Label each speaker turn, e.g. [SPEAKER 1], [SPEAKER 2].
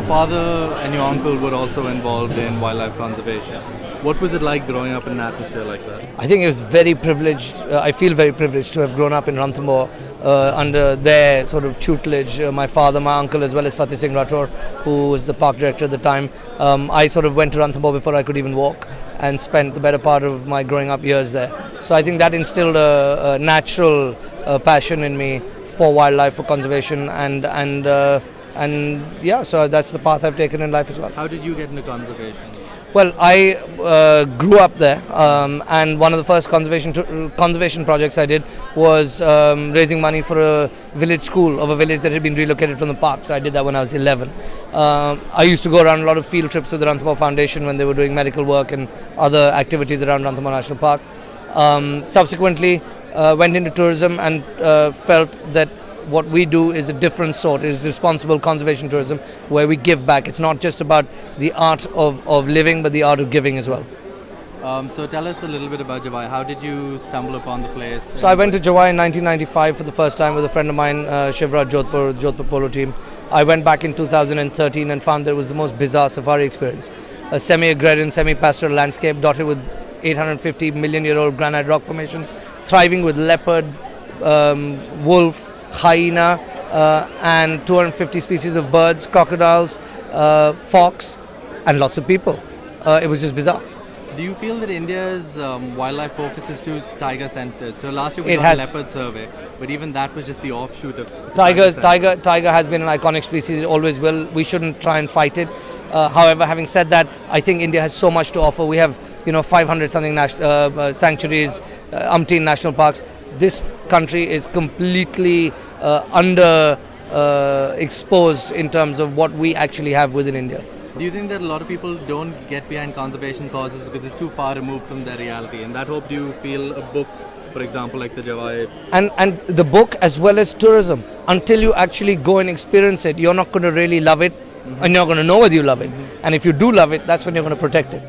[SPEAKER 1] your father and your uncle were also involved in wildlife conservation. What was it like growing up in an atmosphere like that?
[SPEAKER 2] I think it was very privileged. I feel very privileged to have grown up in Ranthambore under their sort of tutelage. My father, my uncle, as well as Singh Rathore, who was the park director at the time. I sort of went to Ranthambore before I could even walk and spent the better part of my growing up years there. So I think that instilled a natural passion in me for wildlife, for conservation, and yeah, so that's the path I've taken in life as well.
[SPEAKER 1] How did you get into conservation?
[SPEAKER 2] Well, I grew up there, and one of the first conservation projects I did was raising money for a village school of a village that had been relocated from the park. So I did that when I was 11. I used to go around a lot of field trips with the Ranthambore Foundation when they were doing medical work and other activities around Ranthambore National Park. Subsequently, went into tourism and felt that what we do is a different sort. It is responsible conservation tourism where we give back. It's not just about the art of living, but the art of giving as well.
[SPEAKER 1] So tell us a little bit about Jawai. How did you stumble upon the place?
[SPEAKER 2] So I went to Jawai in 1995 for the first time with a friend of mine, Shivraj Jodhpur Polo Team. I went back in 2013 and found that it was the most bizarre safari experience. A semi-agrarian, semi-pastoral landscape dotted with 850 million-year-old granite rock formations, thriving with leopard, wolf, hyena, and 250 species of birds, crocodiles, fox, and lots of people. It was just bizarre.
[SPEAKER 1] Do you feel that India's wildlife focus is too tiger-centered? So last year we got a leopard survey, but even that was just the offshoot of
[SPEAKER 2] Tiger has been an iconic species. It always will. We shouldn't try and fight it. However, having said that, I think India has so much to offer. We have 500 something sanctuaries, umpteen national parks. This country is completely under exposed in terms of what we actually have within India.
[SPEAKER 1] Do you think that a lot of people don't get behind conservation causes because it's too far removed from their reality? In that hope, do you feel a book, for example, like the Jawai?
[SPEAKER 2] And the book as well as tourism, until you actually go and experience it, you're not going to really love it, and you're not going to know whether you love it. And if you do love it, that's when you're going to protect it.